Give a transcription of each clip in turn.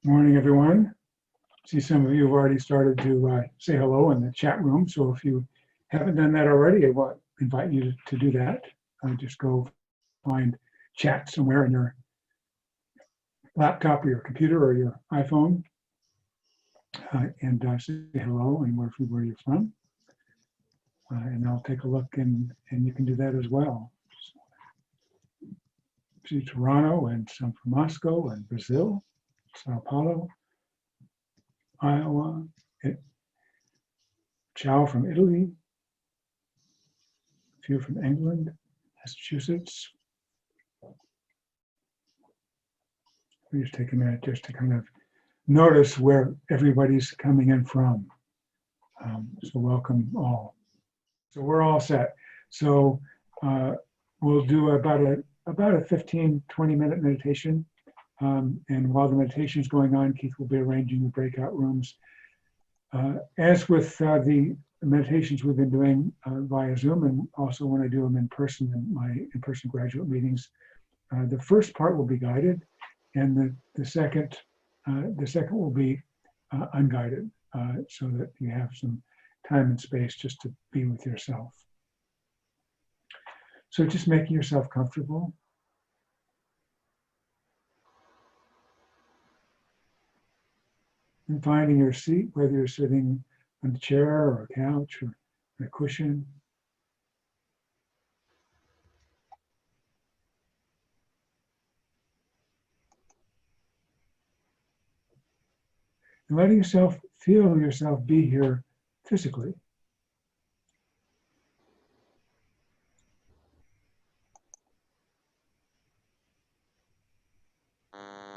Morning, everyone. See, some of you have already started to say hello in the chat room. So if you haven't done that already, I want to invite you to do that. Just go find chat somewhere in your laptop or your computer or your iPhone and say hello and where you're from. And I'll take a look and you can do that as well. See Toronto and some from Moscow and Brazil, Sao Paulo, Iowa, Ciao from Italy, a few from England, Massachusetts. We just take a minute just to kind of notice where everybody's coming in from. So welcome all. So we're all set. So we'll do about a 15, 20-minute meditation. And while the meditation is going on, Keith will be arranging the breakout rooms. As with the meditations we've been doing via Zoom, and also when I do them in person in my in-person graduate meetings, the first part will be guided, and the second will be unguided, so that you have some time and space just to be with yourself. So just making yourself comfortable. And finding your seat, whether you're sitting on a chair or a couch or a cushion. And letting yourself feel yourself be here physically.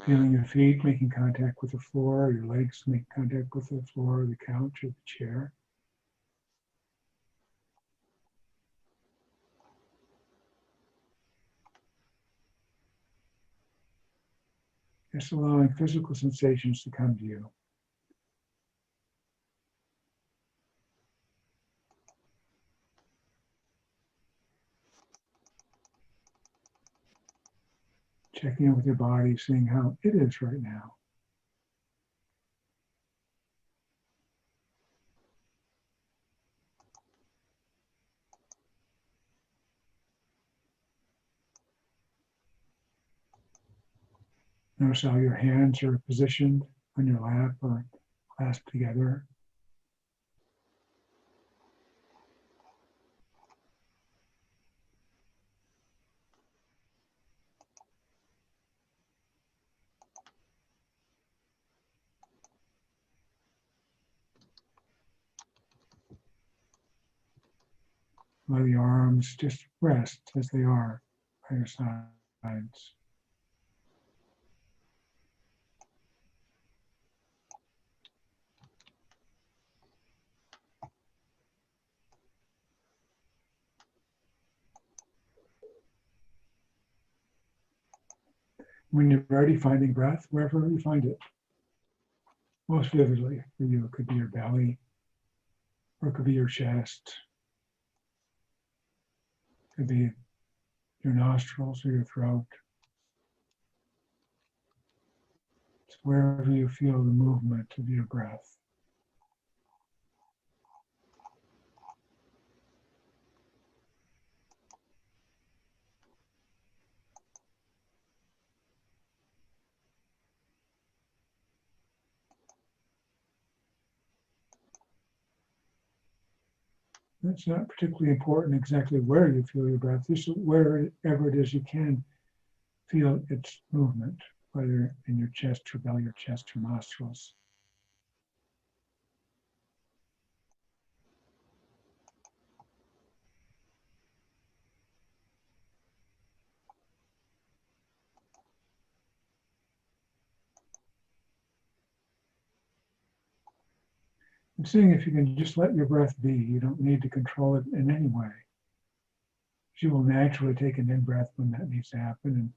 Feeling your feet making contact with the floor, your legs making contact with the floor, the couch, or the chair. Just allowing physical sensations to come to you. Checking in with your body, seeing how it is right now. Notice how your hands are positioned on your lap or clasped together. Let the arms just rest as they are by your sides. When you're ready, finding breath wherever you find it. Most vividly for you, it could be your belly, or it could be your chest. It could be your nostrils or your throat. It's wherever you feel the movement of your breath. It's not particularly important exactly where you feel your breath, just wherever it is you can feel its movement, whether in your chest or belly or chest or nostrils. And seeing if you can just let your breath be. You don't need to control it in any way. You will naturally take an in-breath when that needs to happen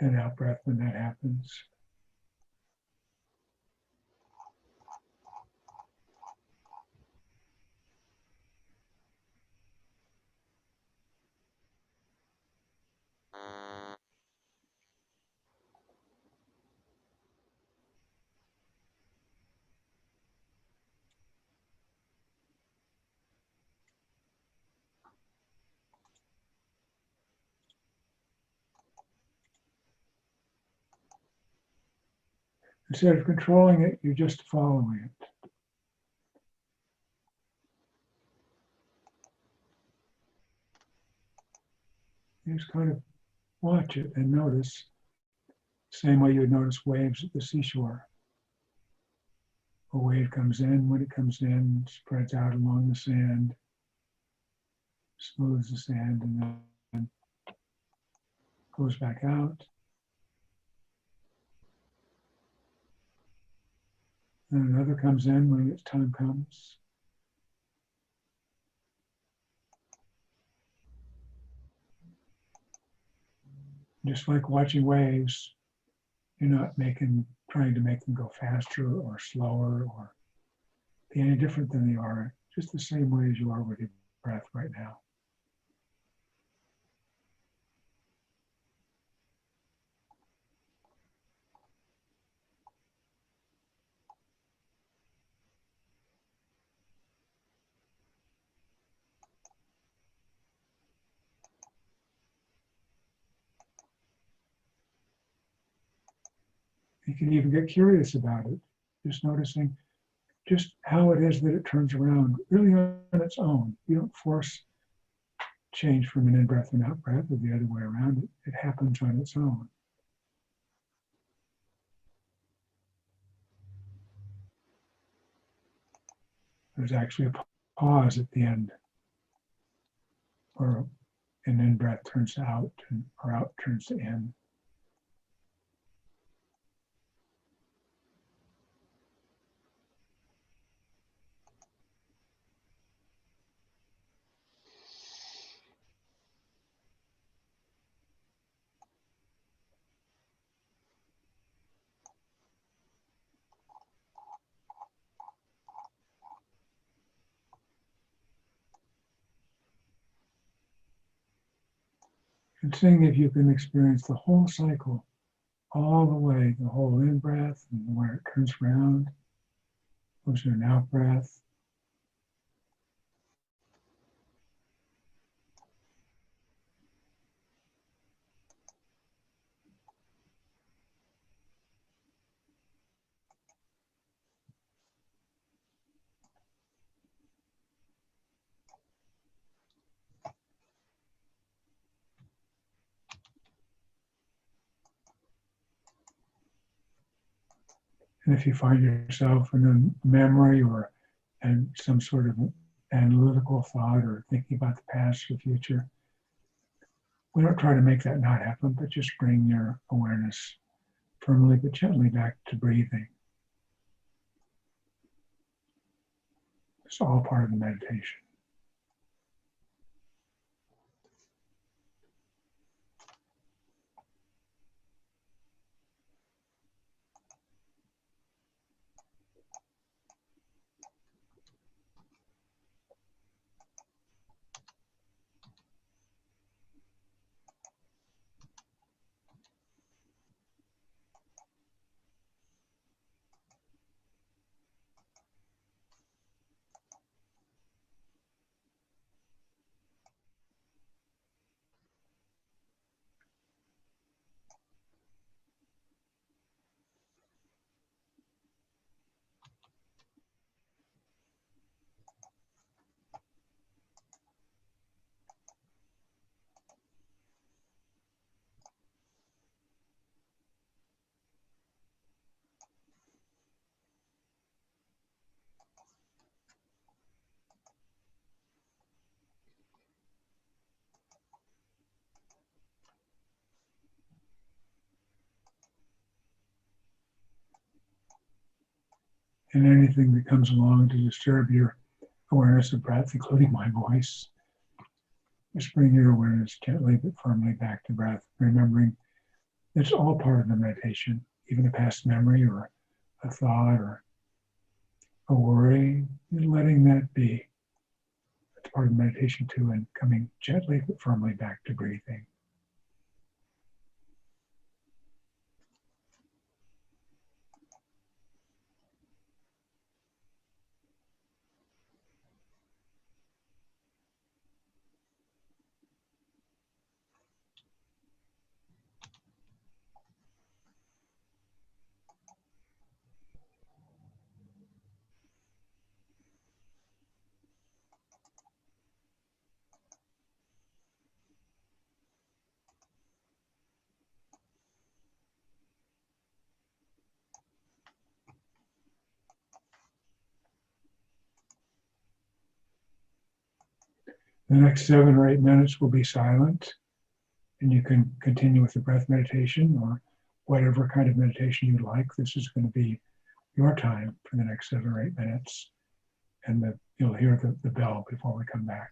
and an out-breath when that happens. Instead of controlling it, you're just following it. You just kind of watch it and notice, same way you would notice waves at the seashore. A wave comes in, when it comes in, spreads out along the sand, smooths the sand, and then goes back out. And another comes in when its time comes. Just like watching waves, you're not trying to make them go faster or slower or be any different than they are, just the same way as you are with your breath right now. You can even get curious about it, just noticing just how it is that it turns around really on its own. You don't force change from an in-breath and out-breath or the other way around. It happens on its own. There's actually a pause at the end, or an in-breath turns out or out turns to in. And seeing if you can experience the whole cycle all the way, the whole in-breath and where it turns around, goes to an out-breath. And if you find yourself in a memory or and some sort of analytical thought or thinking about the past or future, we don't try to make that not happen, but just bring your awareness firmly but gently back to breathing. It's all part of the meditation. And anything that comes along to disturb your awareness of breath, including my voice, just bring your awareness gently but firmly back to breath, remembering it's all part of the meditation, even a past memory or a thought or a worry, and letting that be. It's part of the meditation too, and coming gently but firmly back to breathing. The next 7 or 8 minutes will be silent, and you can continue with the breath meditation or whatever kind of meditation you like. This is going to be your time for the next 7 or 8 minutes, and you'll hear the bell before we come back.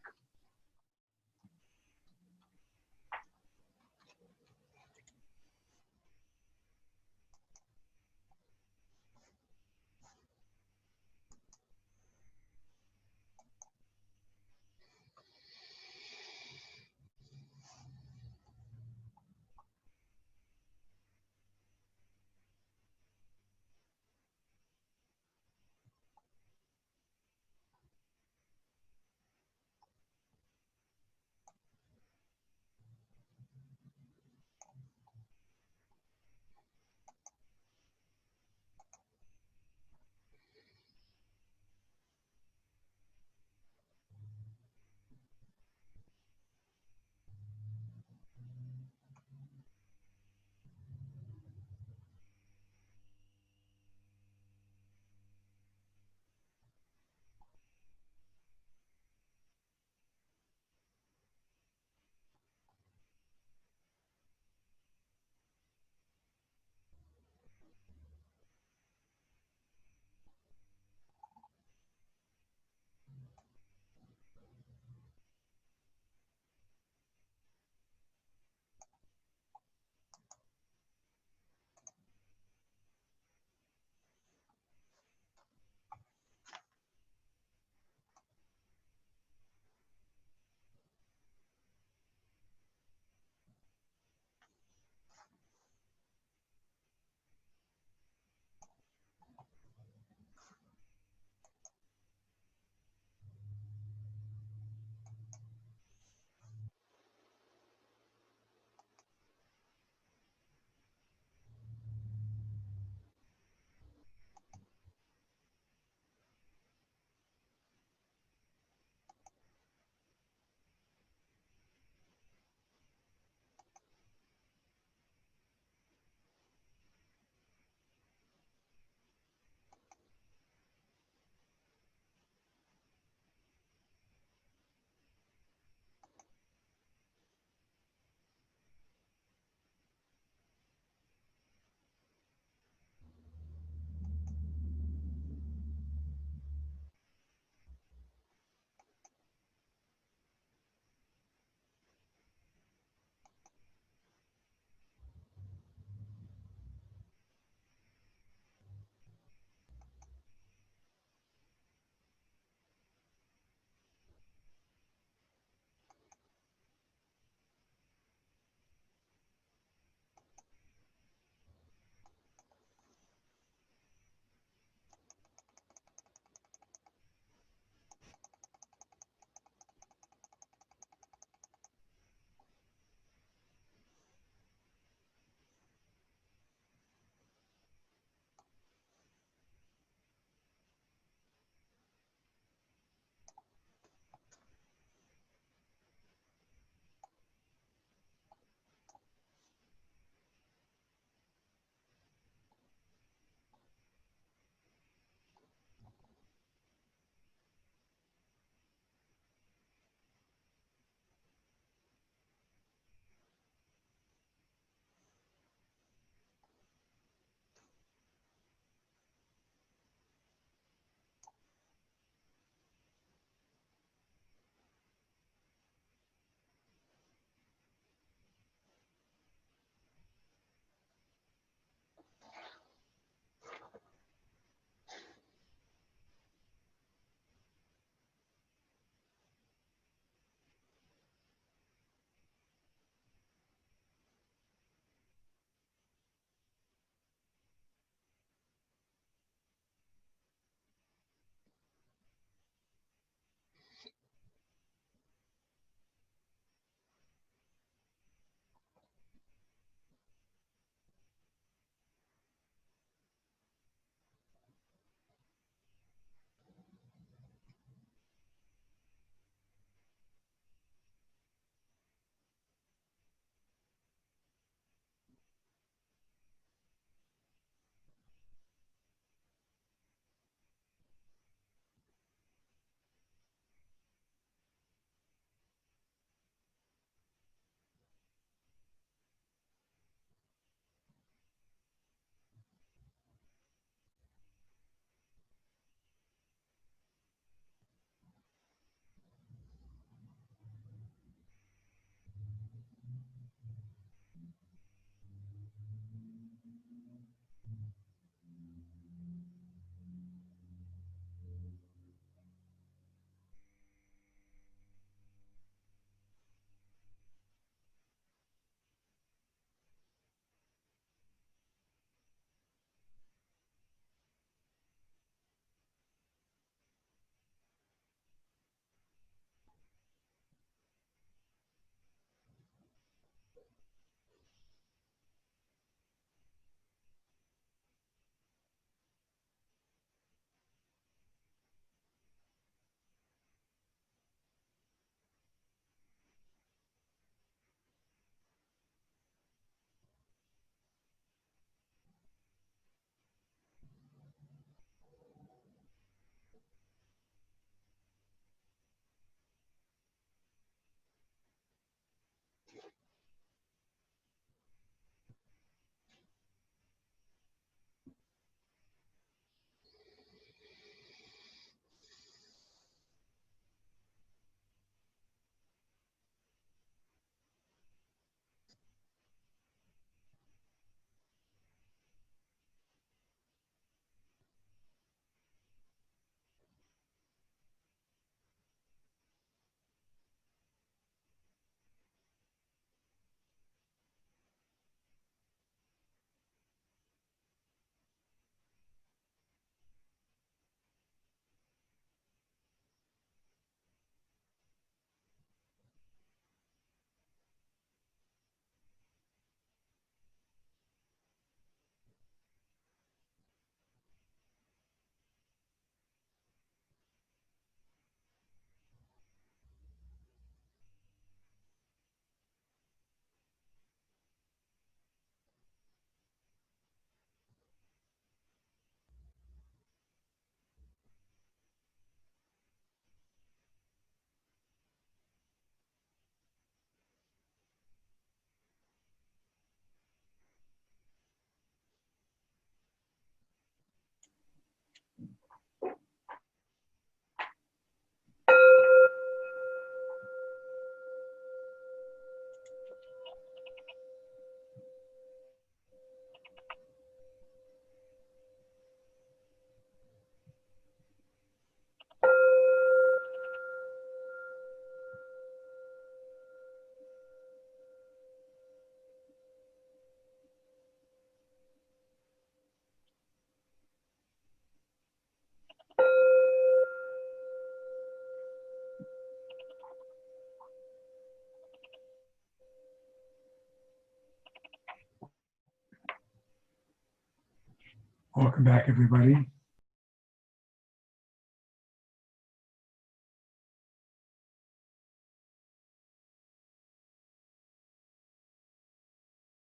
Welcome back, everybody. I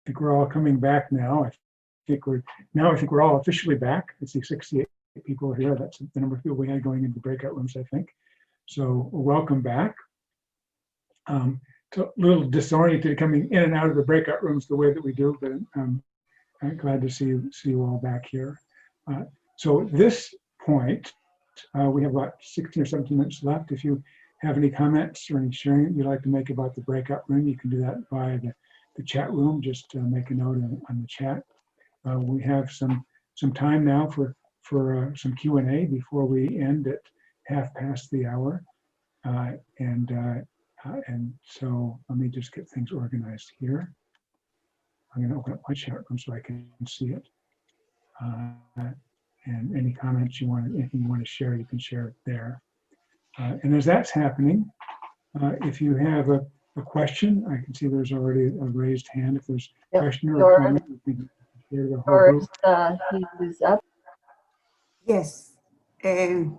think we're all coming back now. I think we're all officially back. I see 68 people here. That's the number of people we had going into breakout rooms, I think. So welcome back. So a little disoriented coming in and out of the breakout rooms the way that we do, but I'm glad to see you all back here. So at this point, we have about 16 or 17 minutes left. If you have any comments or any sharing you'd like to make about the breakout room, you can do that via the chat room. Just make a note on the chat. We have some time now for some Q&A before we end at 1/2 the hour. And so let me just get things organized here. I'm going to open up my chat room so I can see it. And any comments anything you want to share, you can share it there. And as that's happening, if you have a question, I can see there's already a raised hand. If there's a question or a comment, we can share the whole group. He's up. Yes. Thank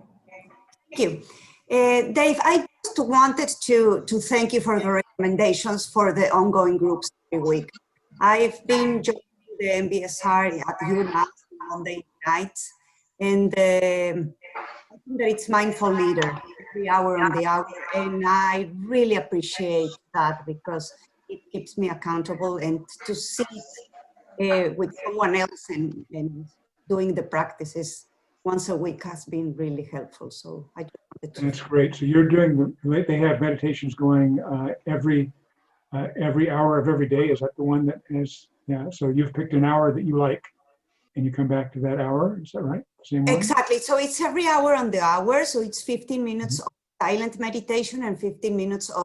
you. Dave, I just wanted to thank you for the recommendations for the ongoing groups every week. I've been joining the MBSR at UMass on Monday nights, and I think that it's Mindful Leader, every hour on the hour, and I really appreciate that because it keeps me accountable, and to sit with someone else and doing the practices once a week has been really helpful. So I just wanted to. That's great. So you're doing they have meditations going every hour of every day. Is that the one that is? Yeah. So you've picked an hour that you like, and you come back to that hour. Is that right? Same one? Exactly. So it's every hour on the hour. So it's 15 minutes of silent meditation and 15 minutes of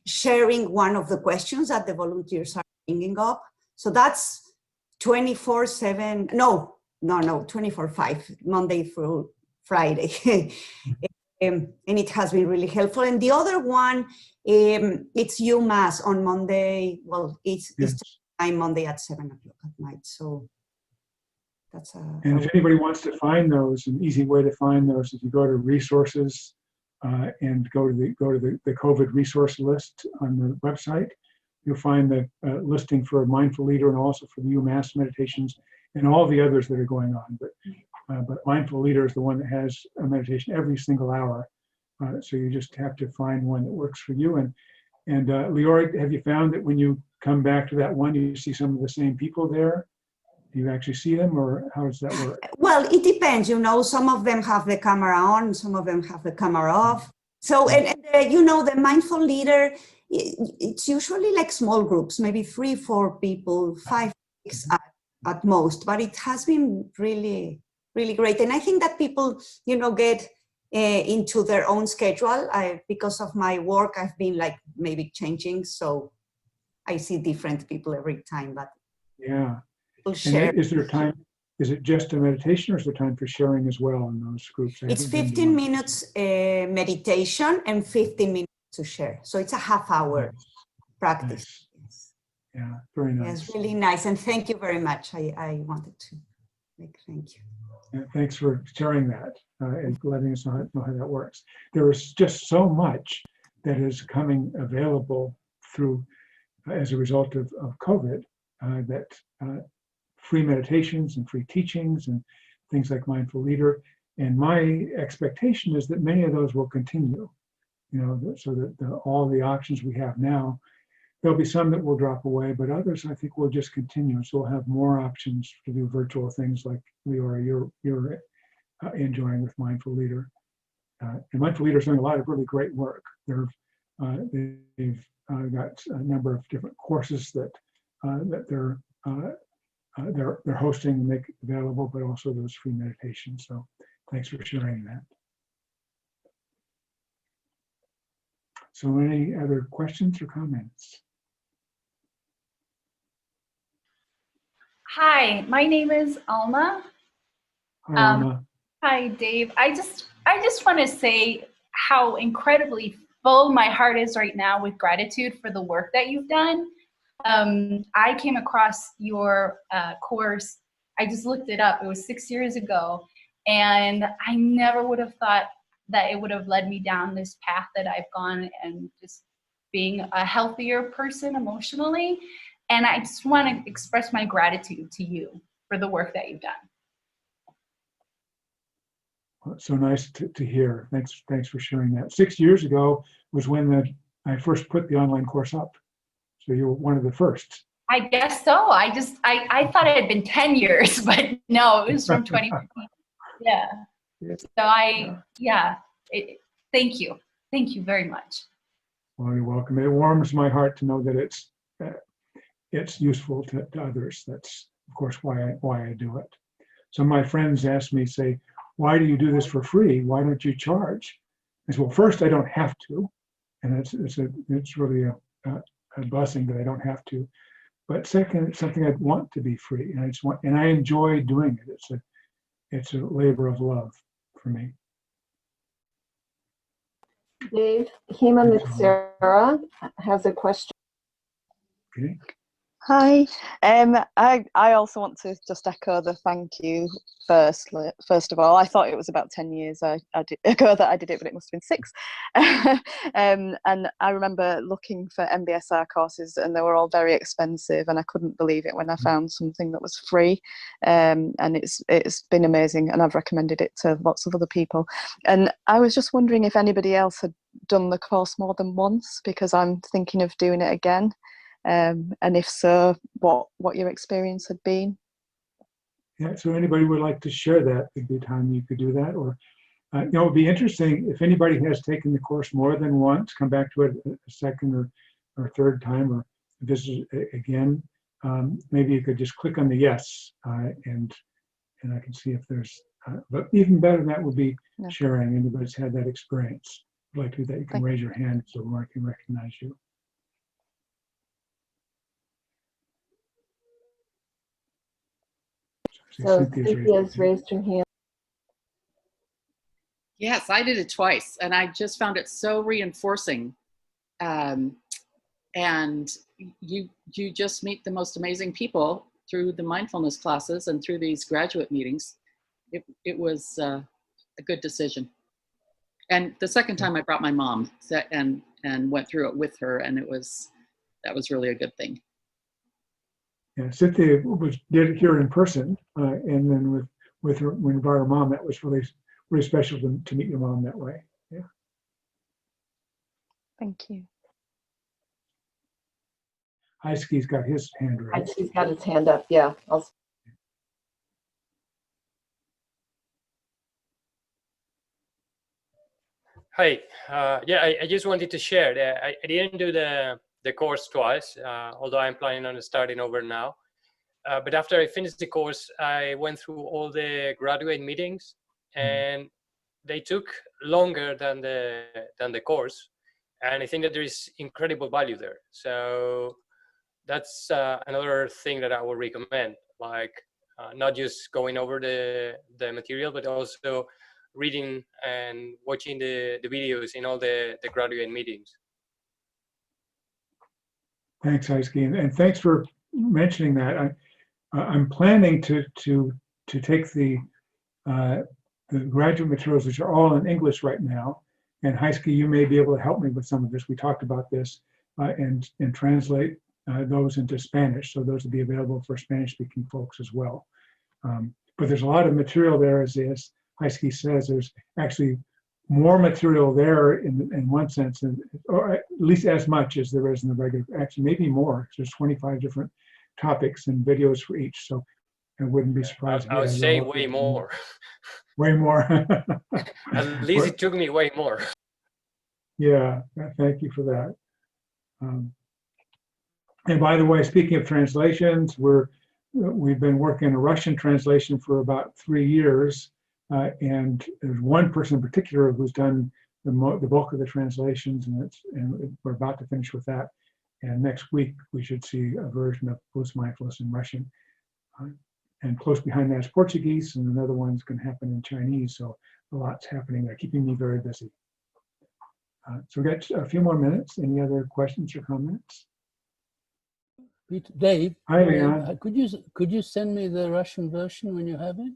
sharing one of the questions that the volunteers are bringing up. So that's 24/7. No, 24/5, Monday through Friday. And it has been really helpful. And the other one, it's UMass on Monday. Well, it's time Monday at 7 o'clock at night. So that's and if anybody wants to find those, an easy way to find those is you go to resources and go to the COVID resource list on the website. You'll find the listing for Mindful Leader and also for the UMass meditations and all the others that are going on. But Mindful Leader is the one that has a meditation every single hour. So you just have to find one that works for you. And Leora, have you found that when you come back to that one, you see some of the same people there? Do you actually see them, or how does that work? Well, it depends. Some of them have the camera on, some of them have the camera off. So, and the Mindful Leader, it's usually like small groups, maybe 3-4 people, 5, 6 at most. But it has been really, really great. And I think that people, get into their own schedule. Because of my work, I've been like maybe changing. So I see different people every time. But yeah. Share. And is there time? Is it just a meditation, or is there time for sharing as well in those groups? It's 15 minutes meditation and 15 minutes to share. So it's a half-hour practice. Nice. Yeah, very nice. Yes, really nice. And thank you very much. I wanted to thank you. Yeah, thanks for sharing that and letting us know how that works. There is just so much that is coming available through as a result of COVID that free meditations and free teachings and things like Mindful Leader. And my expectation is that many of those will continue, so that all the options we have now, there'll be some that will drop away, but others I think will just continue. So we'll have more options to do virtual things like Leora, you're enjoying with Mindful Leader. And Mindful Leader is doing a lot of really great work. They've got a number of different courses that they're hosting and make available, but also those free meditations. So thanks for sharing that. So any other questions or comments? Hi, my name is Alma. Hi, Alma. Hi, Dave. I just want to say how incredibly full my heart is right now with gratitude for the work that you've done. I came across your course, I just looked it up. It was 6 years ago. And I never would have thought that it would have led me down this path that I've gone, and just being a healthier person emotionally. And I just want to express my gratitude to you for the work that you've done. Well, it's so nice to hear. Thanks for sharing that. 6 years ago was when I first put the online course up. So you were one of the first. I guess so. I thought it had been 10 years, but no, it was from 2015. Yeah. So thank you. Thank you very much. Well, you're welcome. It warms my heart to know that it's useful to others. That's, of course, why I do it. Some of my friends ask me, say, why do you do this for free? Why don't you charge? I say, well, first, I don't have to. And it's really a blessing that I don't have to. But second, it's something I'd want to be free. And I enjoy doing it. It's a labor of love for me. Dave, Hema Mitsara has a question. Okay. Hi. I also want to just echo the thank you first of all. I thought it was about 10 years ago that I did it, but it must have been 6. And I remember looking for MBSR courses, and they were all very expensive, and I couldn't believe it when I found something that was free. And it's been amazing, and I've recommended it to lots of other people. And I was just wondering if anybody else had done the course more than once, because I'm thinking of doing it again. And if so, what your experience had been? Yeah, so anybody would like to share that, it'd be a time you could do that. Or, it'd be interesting if anybody has taken the course more than once, come back to it a second or third time, or visit again. Maybe you could just click on the yes, and I can see if there's, but even better, that would be sharing. Anybody's had that experience. Like to do that, you can raise your hand so I can recognize you. So Cynthia's raised her hand. Yes, I did it twice, and I just found it so reinforcing. And you just meet the most amazing people through the mindfulness classes and through these graduate meetings. It was a good decision. And the second time I brought my mom and went through it with her, and that was really a good thing. Yeah, Cynthia did it here in person, and then with her, when we brought her mom, that was really special to meet your mom that way. Yeah. Thank you. Highski's got his hand raised. Highski's got his hand up. Yeah. Hi. I just wanted to share that I didn't do the course twice, although I'm planning on starting over now. But after I finished the course, I went through all the graduate meetings, and they took longer than the course. And I think that there is incredible value there. So that's another thing that I would recommend, like not just going over the material, but also reading and watching the videos in all the graduate meetings. Thanks, Highski, and thanks for mentioning that. I'm planning to take the graduate materials, which are all in English right now. And Highski, you may be able to help me with some of this. We talked about this, and translate those into Spanish, so those will be available for Spanish-speaking folks as well. But there's a lot of material there, as Highski says. There's actually more material there in one sense, or at least as much as there is in the regular. Actually, maybe more. There's 25 different topics and videos for each, so I wouldn't be surprised. I would say way more. Way more. At least it took me way more. Yeah, thank you for that. And by the way, speaking of translations, we've been working on a Russian translation for about 3 years, and there's one person in particular who's done the bulk of the translations, and we're about to finish with that. And next week we should see a version of Palouse Mindfulness in Russian. And close behind that is Portuguese, and another one's going to happen in Chinese. So a lot's happening there, keeping me very busy. So we've got a few more minutes. Any other questions or comments? Peter, Dave, Hi, Leon. could you send me the Russian version when you have it?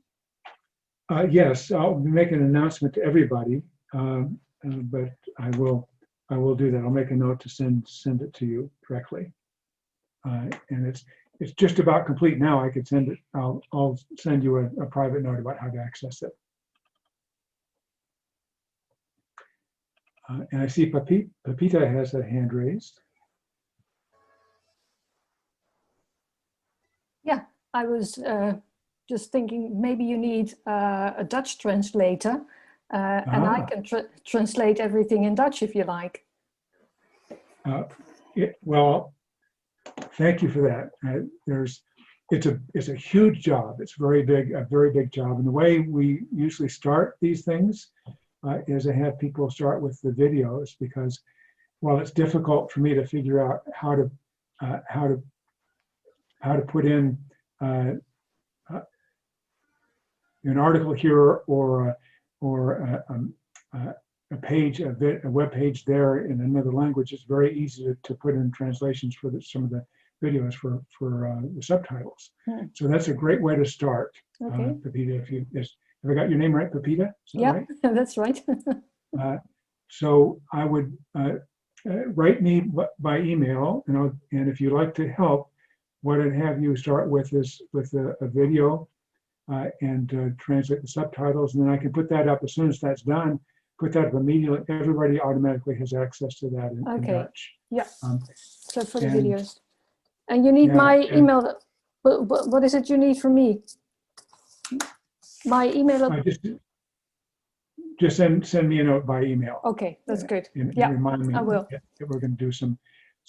Yes, I'll make an announcement to everybody, but I will do that. I'll make a note to send it to you directly. And it's just about complete now. I could send it. I'll send you a private note about how to access it. And I see Pepita has a hand raised. Yeah, I was just thinking maybe you need a Dutch translator, and I can translate everything in Dutch if you like. Well, thank you for that. It's a huge job. It's a very big job. And the way we usually start these things is I have people start with the videos, because while it's difficult for me to figure out how to put in an article here or a page, a web page there in another language, it's very easy to put in translations for some of the videos for the subtitles. So that's a great way to start. Okay. Pepita, have I got your name right, Pepita? Yeah, right? that's right. So I would write me by email, and if you'd like to help, what I'd have you start with is with a video and translate the subtitles, and then I can put that up as soon as that's done. Put that up immediately. Everybody automatically has access to that in Dutch. Yeah. So for the videos, and you need my email. What is it you need from me? My email. Just send me a note by email. Okay, that's good. And yeah, remind me I will. that we're going to do some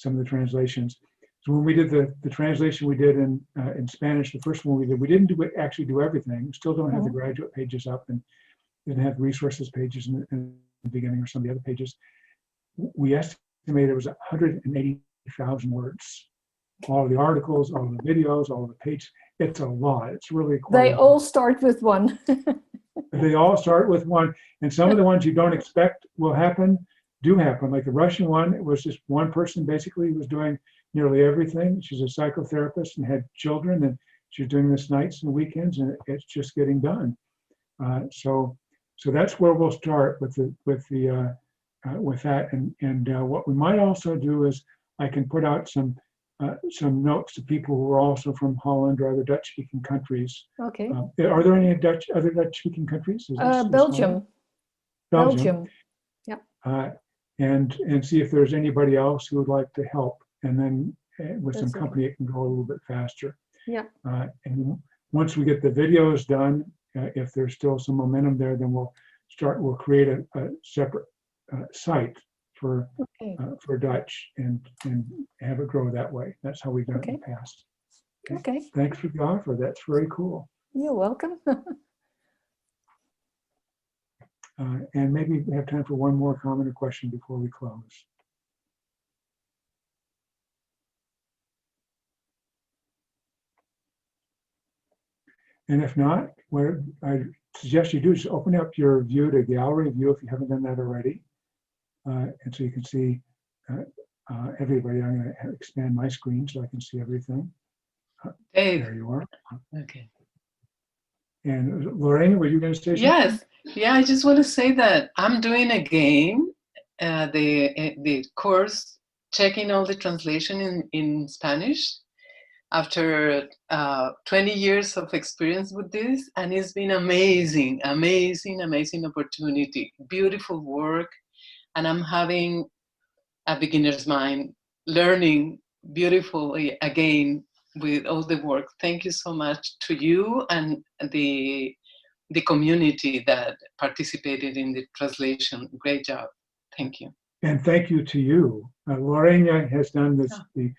of the translations. So when we did the translation we did in Spanish, the first one we didn't actually do everything. We still don't have the graduate pages up, and didn't have resources pages in the beginning or some of the other pages. We estimated it was 180,000 words. All of the articles, all of the videos, all of the pages. It's a lot. It's really quite. They all start with one. They all start with one, and some of the ones you don't expect will do happen. Like the Russian one, it was just one person basically was doing nearly everything. She's a psychotherapist and had children, and she's doing this nights and weekends, and it's just getting done. So that's where we'll start with that. And what we might also do is I can put out some notes to people who are also from Holland or other Dutch-speaking countries. Okay. Are there any other Dutch-speaking countries? Belgium. Belgium. Yeah. And see if there's anybody else who would like to help, and then with some company it can go a little bit faster. Yeah. And once we get the videos done, if there's still some momentum there, then we'll create a separate site for Dutch and have it grow that way. That's how we've done it in the past. Okay. Thanks for the offer. That's very cool. You're welcome. And maybe we have time for one more comment or question before we close. And if not, what I suggest you do is open up your view to gallery view if you haven't done that already. And so you can see everybody. I'm going to expand my screen so I can see everything. Dave. There you are. Okay. And Lorraine, were you going to say something? Yes. Yeah, I just want to say that I'm doing again the course, checking all the translation in Spanish after 20 years of experience with this, and it's been amazing, amazing, amazing opportunity, beautiful work, and I'm having a beginner's mind, learning beautifully again with all the work. Thank you so much to you and the community that participated in the translation. Great job. Thank you. And thank you to you. Lorena has done this, the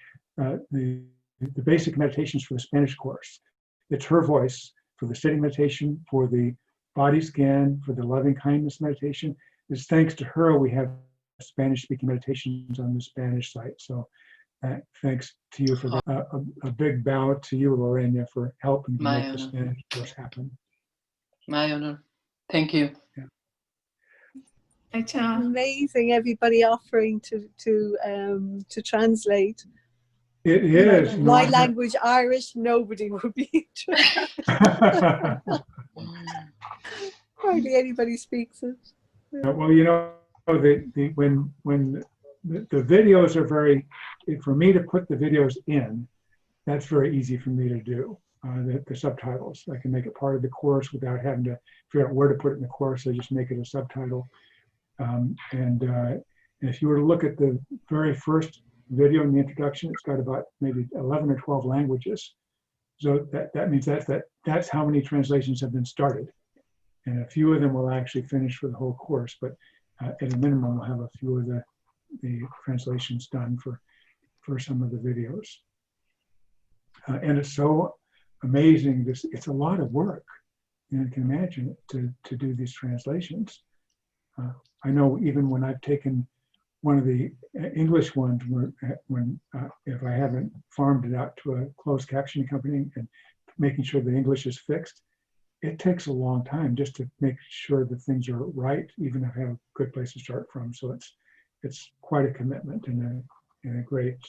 basic meditations for the Spanish course. It's her voice for the sitting meditation, for the body scan, for the loving kindness meditation. It's thanks to her we have Spanish speaking meditations on the Spanish site. So thanks to you for that. A big bow to you, Lorena, for helping to make the Spanish course happen. My honor. Thank you. Yeah. Amazing, everybody offering to translate. It You know, is. my language, Irish, nobody would be interested. Hardly anybody speaks it. Well, you know, when the videos are for me to put the videos in, that's very easy for me to do. The subtitles, I can make it part of the course without having to figure out where to put it in the course. I just make it a subtitle. And if you were to look at the very first video in the introduction, it's got about maybe 11 or 12 languages. So that means that's how many translations have been started. And a few of them will actually finish for the whole course, but at a minimum, we'll have a few of the translations done for some of the videos. And it's so amazing. It's a lot of work. You can imagine it to do these translations. I know even when I've taken one of the English ones, when if I haven't farmed it out to a closed captioning company and making sure the English is fixed, it takes a long time just to make sure that things are right, even if I have a good place to start from. So it's quite a commitment and a great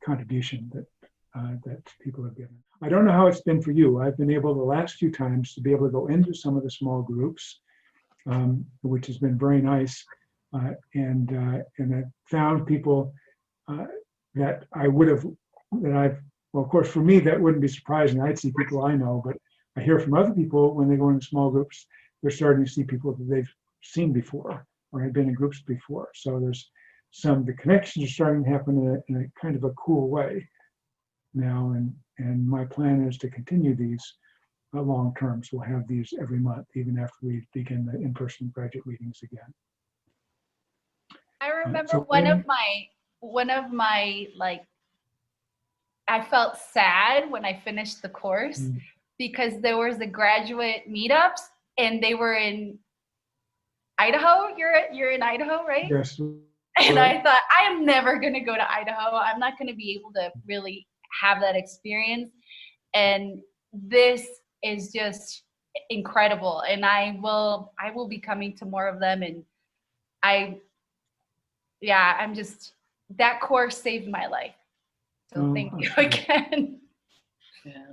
contribution that people have given. I don't know how it's been for you. I've been able the last few times to be able to go into some of the small groups, which has been very nice. And I found people that well, of course, for me, that wouldn't be surprising. I'd see people I know, but I hear from other people when they go into small groups, they're starting to see people that they've seen before or have been in groups before. So the connections are starting to happen in a kind of a cool way now. And my plan is to continue these long term. So we'll have these every month, even after we begin the in-person graduate meetings again. I remember So one of my I felt sad when I finished the course because there was the graduate meetups and they were in Idaho. You're in Idaho, right? Yes. And I thought, I am never going to go to Idaho. I'm not going to be able to really have that experience. And this is just incredible. And I will be coming to more of them. And that course saved my life. So thank you again. Yeah.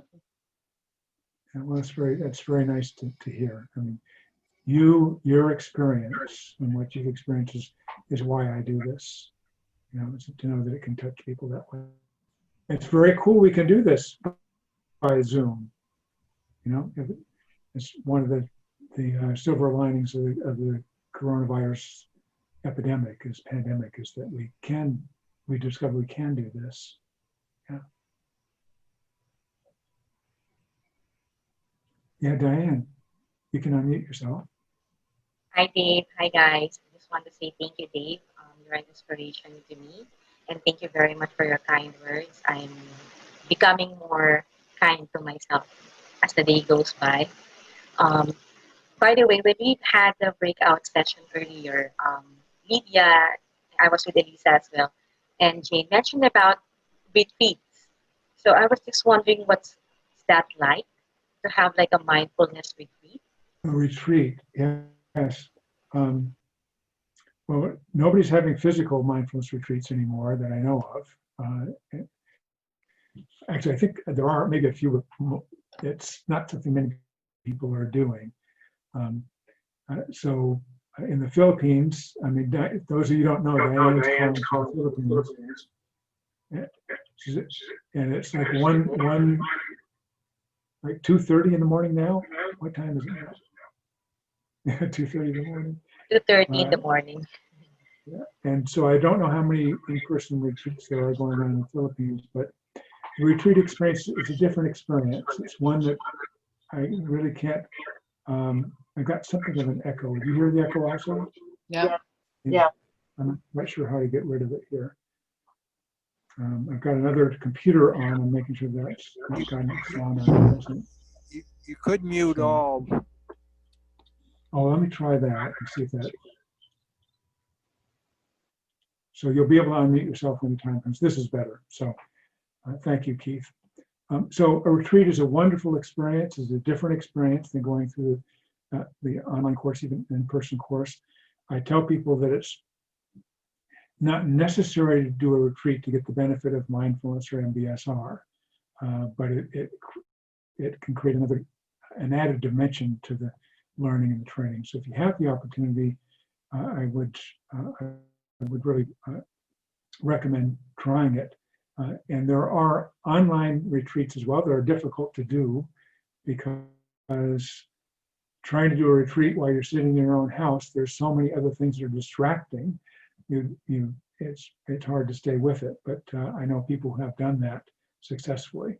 Well, that's very nice to hear. I mean, your experience and what you've experienced is why I do this. You know, to know that it can touch people that way. It's very cool we can do this by Zoom. You know, it's one of the silver linings of the coronavirus pandemic is that we discover we can do this. Yeah. Yeah, Diane, you can unmute yourself. Hi, Dave. Hi, guys. I just want to say thank you, Dave. You're an inspiration to me. And thank you very much for your kind words. I'm becoming more kind to myself as the day goes by. By the way, when we had the breakout session earlier, Lydia, I was with Elisa as well, and Jane mentioned about retreats. So I was just wondering what's that like to have like a mindfulness retreat? A retreat, yes. Well, nobody's having physical mindfulness retreats anymore that I know of. Actually, I think there are maybe a few. It's not something many people are doing. So in the Philippines, I mean, those of you who don't know, Diane's from the Philippines. And it's like like 2:30 in the morning now. What time is it now? 2:30 in the morning. 2:30 in the morning. Yeah. And so I don't know how many in-person retreats there are going on in the Philippines, but the retreat experience is a different experience. It's one that I really can't. I got something of an echo. Do you hear the echo also? Yeah. Yeah. I'm not quite sure how to get rid of it here. I've got another computer on. I'm making sure that's on. You could mute all. Oh, let me try that and see if that. So you'll be able to unmute yourself when the time comes. This is better. So thank you, Keith. So a retreat is a wonderful experience. It's a different experience than going through the online course, even in-person course. I tell people that not necessary to do a retreat to get the benefit of mindfulness or MBSR, but it can create an added dimension to the learning and the training. So if you have the opportunity, I would really recommend trying it. And there are online retreats as well that are difficult to do, because trying to do a retreat while you're sitting in your own house, there's so many other things that are distracting. It's hard to stay with it. But I know people who have done that successfully.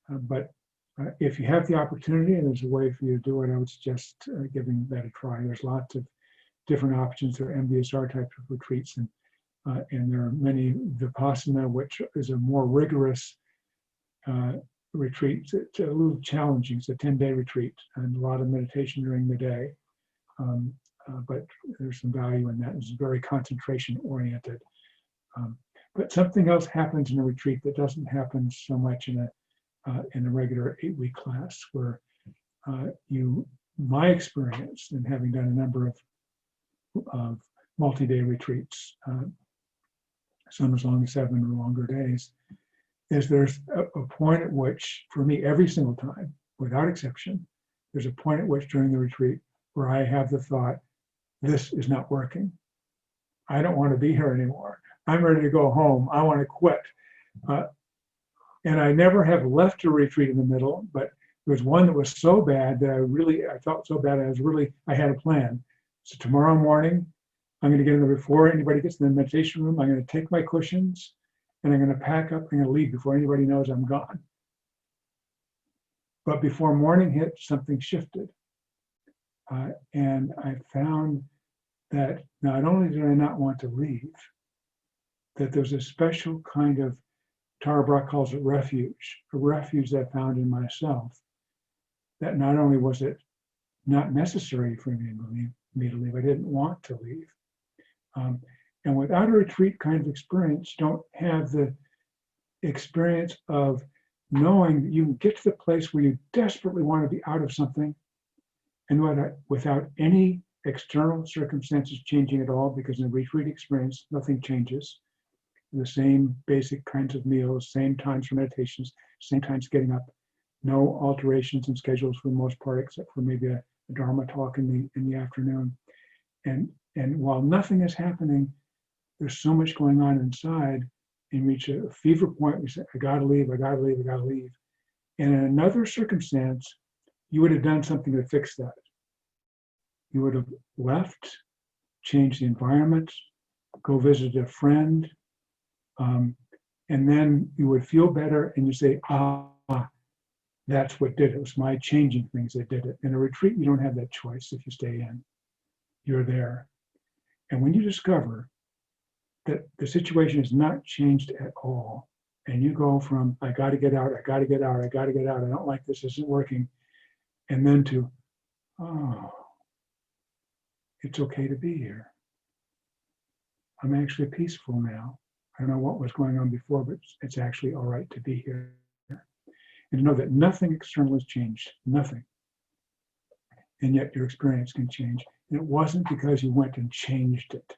But if you have the opportunity and there's a way for you to do it, I would suggest giving that a try. There's lots of different options. There are MBSR types of retreats, and there are many Vipassana, which is a more rigorous retreat. It's a little challenging. It's a 10-day retreat and a lot of meditation during the day. But there's some value in that. It's very concentration oriented. But something else happens in a retreat that doesn't happen so much in a regular 8-week class, where my experience in having done a number of multi-day retreats, some as long as 7 or longer days, is there's a point at which, for me, every single time, without exception, there's a point at which during the retreat where I have the thought, this is not working. I don't want to be here anymore. I'm ready to go home. I want to quit. And I never have left a retreat in the middle, but there was one that was so bad that I felt so bad. I had a plan. So tomorrow morning, I'm going to get in there before anybody gets in the meditation room. I'm going to take my cushions and I'm going to pack up. I'm going to leave before anybody knows I'm gone. But before morning hit, something shifted. And I found that not only did I not want to leave, that there's a special kind of, Tara Brach calls it refuge, a refuge that I found in myself, that not only was it not necessary for me to leave, I didn't want to leave. And without a retreat kind of experience, you don't have the experience of knowing that you can get to the place where you desperately want to be out of something, and without any external circumstances changing at all, because in a retreat experience, nothing changes. The same basic kinds of meals, same times for meditations, same times getting up, no alterations in schedules for the most part, except for maybe a Dharma talk in the afternoon. And while nothing is happening, there's so much going on inside, and reach a fever point where you say, I gotta leave, I gotta leave, I gotta leave. And in another circumstance, you would have done something to fix that. You would have left, changed the environment, go visit a friend, and then you would feel better and you say, that's what did it. It was my changing things that did it. In a retreat, you don't have that choice if you stay in. You're there. And when you discover that the situation is not changed at all, and you go from, I got to get out, I got to get out, I got to get out, I don't like this isn't working, and then to, oh, it's okay to be here. I'm actually peaceful now. I don't know what was going on before, but it's actually all right to be here. And to know that nothing external has changed, nothing. And yet your experience can change. And it wasn't because you went and changed it.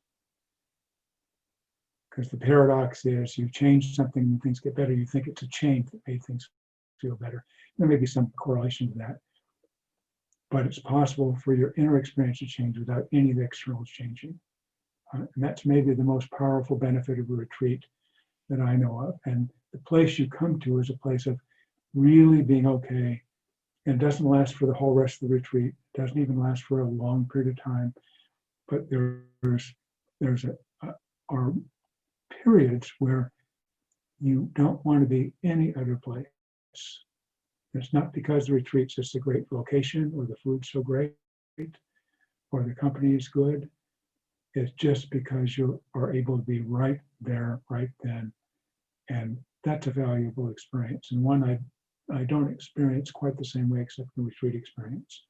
Because the paradox is you change something and things get better. You think it's a change that made things feel better. There may be some correlation to that. But it's possible for your inner experience to change without any of the externals changing. And that's maybe the most powerful benefit of a retreat that I know of. And the place you come to is a place of really being okay. And it doesn't last for the whole rest of the retreat. It doesn't even last for a long period of time. But there's are periods where you don't want to be any other place. It's not because the retreat's just a great location or the food's so great or the company is good. It's just because you are able to be right there, right then. And that's a valuable experience, and one I don't experience quite the same way except the retreat experience.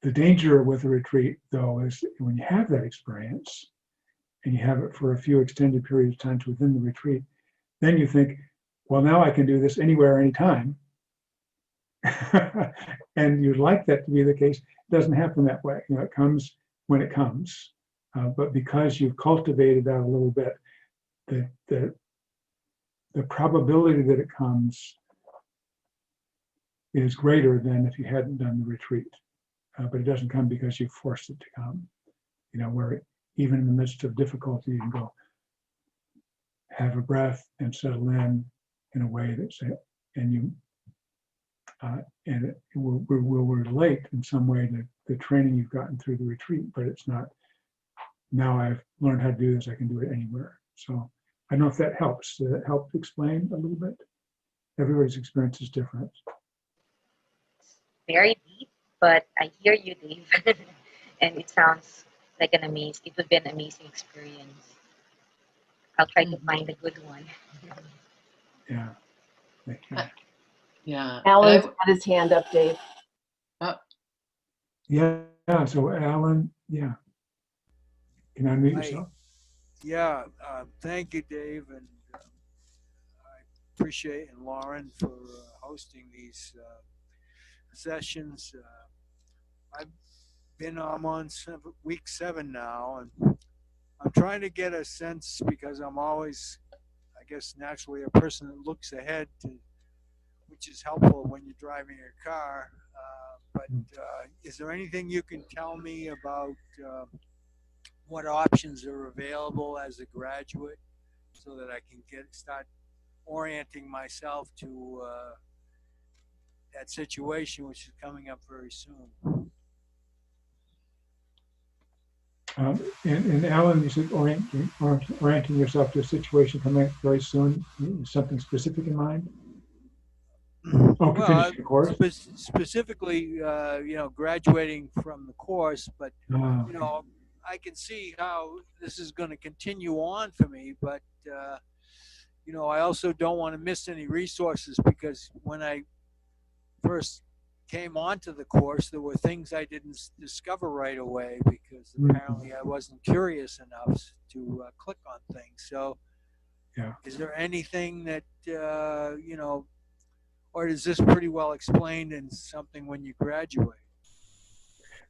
The danger with a retreat, though, is when you have that experience, and you have it for a few extended periods of time within the retreat, then you think, well, now I can do this anywhere, anytime. And you'd like that to be the case. doesn't happen that way. You know, it comes when it comes. But because you've cultivated that a little bit, the probability that it comes is greater than if you hadn't done the retreat. But it doesn't come because you forced it to come. You know, where even in the midst of difficulty, you can go have a breath and settle in a way that's, and you, and it will relate in some way to the training you've gotten through the retreat, but it's not, now I've learned how to do this, I can do it anywhere. So I don't know if that helps. Does that help explain a little bit? Everybody's experience is different. Very deep, but I hear you, Dave. And it sounds like it would be an amazing experience. I'll try to find a good one. Yeah. Thank you. Yeah. Alan's got his hand up, Dave. Yeah. So Alan, yeah. Can I unmute yourself? Yeah, thank you, Dave, and I appreciate and Lauren for hosting these sessions. I've been on week 7 now, and I'm trying to get a sense, because I'm always, I guess, naturally a person that looks ahead, which is helpful when you're driving your car. But is there anything you can tell me about what options are available as a graduate, so that I can start orienting myself to that situation, which is coming up very soon? And Alan, you said orienting yourself to a situation coming up very soon. Something specific in mind? Oh, Well, finishing the course? Specifically, you know, graduating from the course, but Oh, you know, I can see how this is going to continue on for me, but you know, I also don't want to miss any resources, because when I first came onto the course, there were things I didn't discover right away, because apparently I wasn't curious enough to click on things. So, yeah. is there anything that you know, or is this pretty well explained in something when you graduate?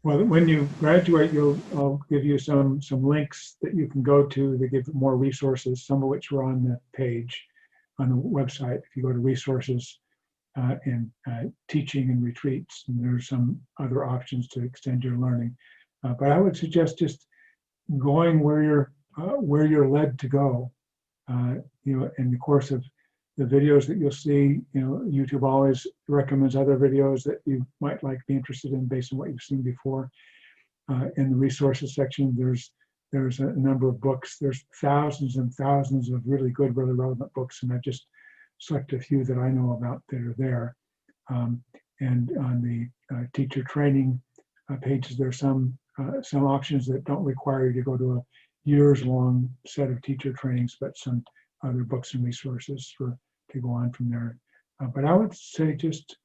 Well, when you graduate, I'll give you some links that you can go to that give more resources, some of which are on the page on the website. If you go to resources and teaching and retreats, and there's some other options to extend your learning. But I would suggest just going where you're led to go. You know, in the course of the videos that you'll see, you know, YouTube always recommends other videos that you might be interested in based on what you've seen before. In the resources section, there's a number of books. There's thousands and thousands of really good, really relevant books, and I just select a few that I know about that are there. And on the teacher training pages, there's some options that don't require you to go to a years-long set of teacher trainings, but some other books and resources to go on from there. But I would say just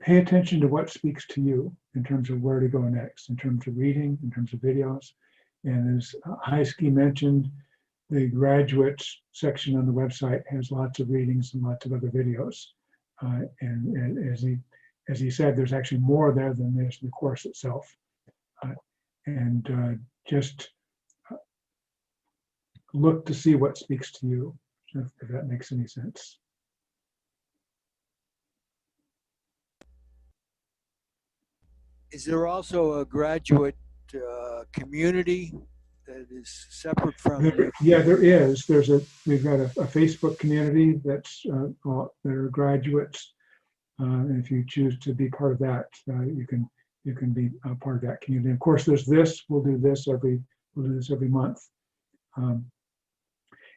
pay attention to what speaks to you in terms of where to go next, in terms of reading, in terms of videos. And as Heisky mentioned, the graduates section on the website has lots of readings and lots of other videos. And as he said, there's actually more there than there's in the course itself. And just look to see what speaks to you, if that makes any sense. Is there also a graduate community that is separate from? Yeah, there is. We've got a Facebook community that's that are graduates, and if you choose to be part of that, you can be a part of that community. And of course, there's this. We'll do this every month.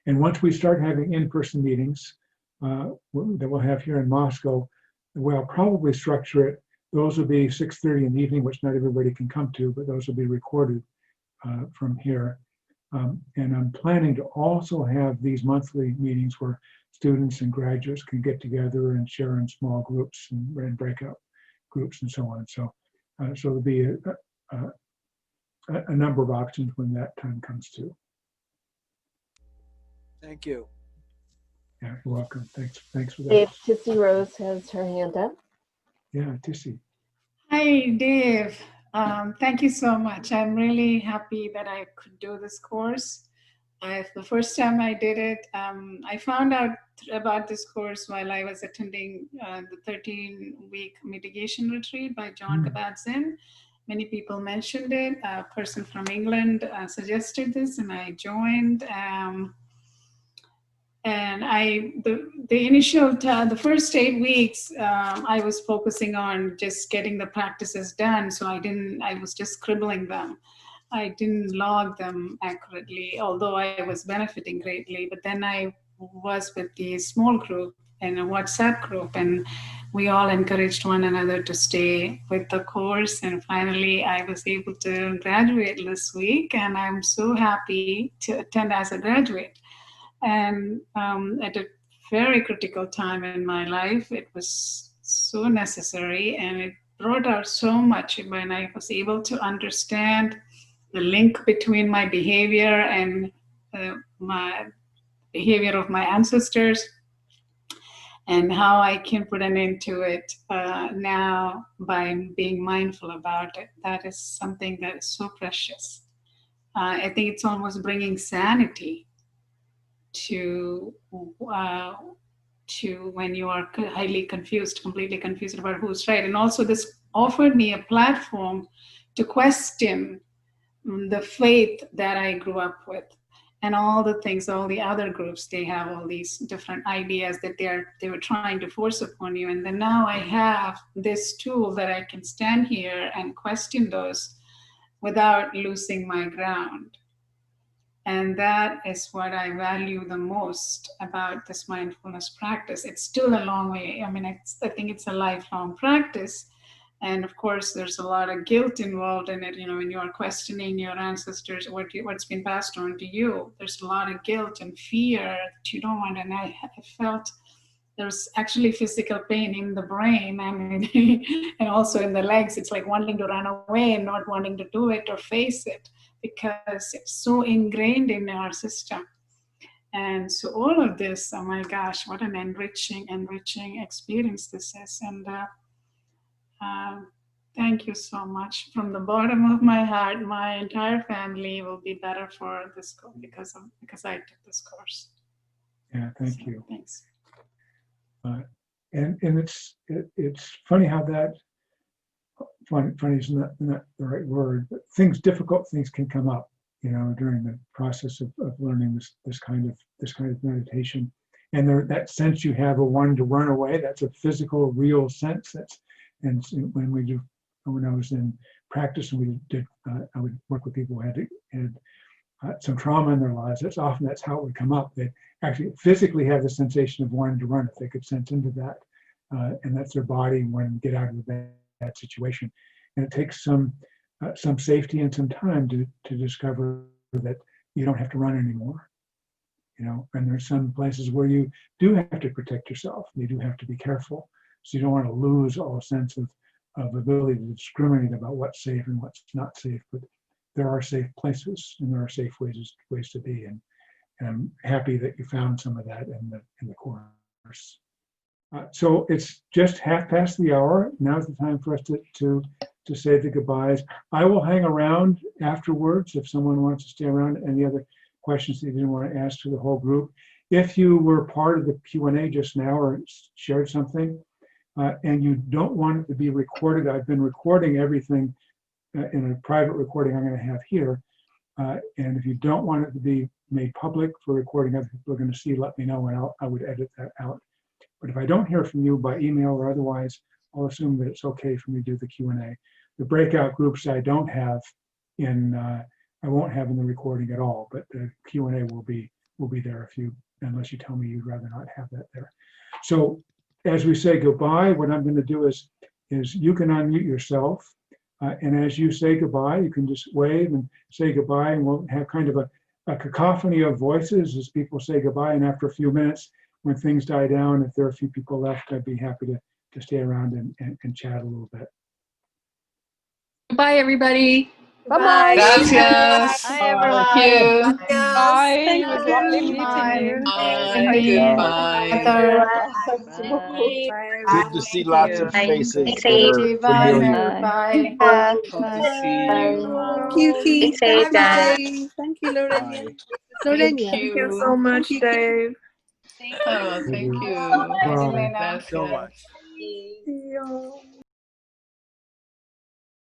And once we start having in-person meetings that we'll have here in Moscow, we'll probably structure it. Those will be 6:30 in the evening, which not everybody can come to, but those will be recorded from here. And I'm planning to also have these monthly meetings where students and graduates can get together and share in small groups and breakout groups and so on. So there'll be a number of options when that time comes to. Thank you. Yeah, you're welcome. Thanks for that. Dave, Tissy Rose has her hand up. Yeah, Tissy. Hi, Dave. Thank you so much. I'm really happy that I could do this course. The first time I did it, I found out about this course while I was attending the 13-week mitigation retreat by John Kabat-Zinn. Many people mentioned it. A person from England suggested this, and I joined. And the first 8 weeks, I was focusing on just getting the practices done. So I was just scribbling them. I didn't log them accurately, although I was benefiting greatly. But then I was with the small group in a WhatsApp group, and we all encouraged one another to stay with the course. And finally, I was able to graduate this week, and I'm so happy to attend as a graduate. And at a very critical time in my life, it was so necessary, and it brought out so much when I was able to understand the link between my behavior and my behavior of my ancestors, and how I can put an end to it now by being mindful about it. That is something that is so precious. I think it's almost bringing sanity to when you are highly confused, completely confused about who's right. And also this offered me a platform to question the faith that I grew up with, and all the things, all the other groups, they have all these different ideas that they were trying to force upon you. And then now I have this tool that I can stand here and question those without losing my ground. And that is what I value the most about this mindfulness practice. It's still a long way. I mean, I think it's a lifelong practice. And of course, there's a lot of guilt involved in it. You know, when you are questioning your ancestors, what's been passed on to you, there's a lot of guilt and fear that you don't want. And I felt there's actually physical pain in the brain, I mean, and also in the legs. It's like wanting to run away and not wanting to do it or face it, because it's so ingrained in our system. And so all of this, oh my gosh, what an enriching experience this is. And thank you so much. From the bottom of my heart, my entire family will be better for this because I took this course. Yeah, thank you. Thanks. And it's funny how that, funny is not the right word, but difficult things can come up, you know, during the process of learning this kind of meditation. And that sense you have of wanting to run away, that's a physical, real sense. And when I was in practice and I would work with people who had some trauma in their lives, that's how it would come up. They actually physically have the sensation of wanting to run if they could sense into that. And that's their body wanting to get out of the bad situation. And it takes some safety and some time to discover that you don't have to run anymore. You know, and there's some places where you do have to protect yourself. You do have to be careful. So you don't want to lose all sense of ability to discriminate about what's safe and what's not safe. But there are safe places and there are safe ways to be. And I'm happy that you found some of that in the course. So it's just 1:30. Now's the time for us to say the goodbyes. I will hang around afterwards if someone wants to stay around. Any other questions that you didn't want to ask to the whole group. If you were part of the Q&A just now or shared something and you don't want it to be recorded, I've been recording everything in a private recording I'm going to have here. And if you don't want it to be made public for recording, other people are going to see, let me know, and I would edit that out. But if I don't hear from you by email or otherwise, I'll assume that it's okay for me to do the Q&A. The breakout groups I don't have I won't have in the recording at all, but the Q&A will be there unless you tell me you'd rather not have that there. So as we say goodbye, what I'm going to do is you can unmute yourself. And as you say goodbye, you can just wave and say goodbye, and we'll have kind of a cacophony of voices as people say goodbye. And after a few minutes, when things die down, if there are a few people left, I'd be happy to stay around and chat a little bit. Bye, everybody. Bye-bye. Gracias. Hi, Thank everyone. you. Bye. It was Thank lovely you. meeting you. Bye. Goodbye. Bye. Good to see lots of Bye. faces Be that safe. are Bye. familiar. Bye. Yeah, Good to bye. see you. Thank you, Be Keith. safe, Thank you, guys. Dave. Thank you, Lorena. Bye. Lorena, Thank thank you you. so much, Thank you. Dave. Oh, thank you. Wow. Gracias. so much. See you.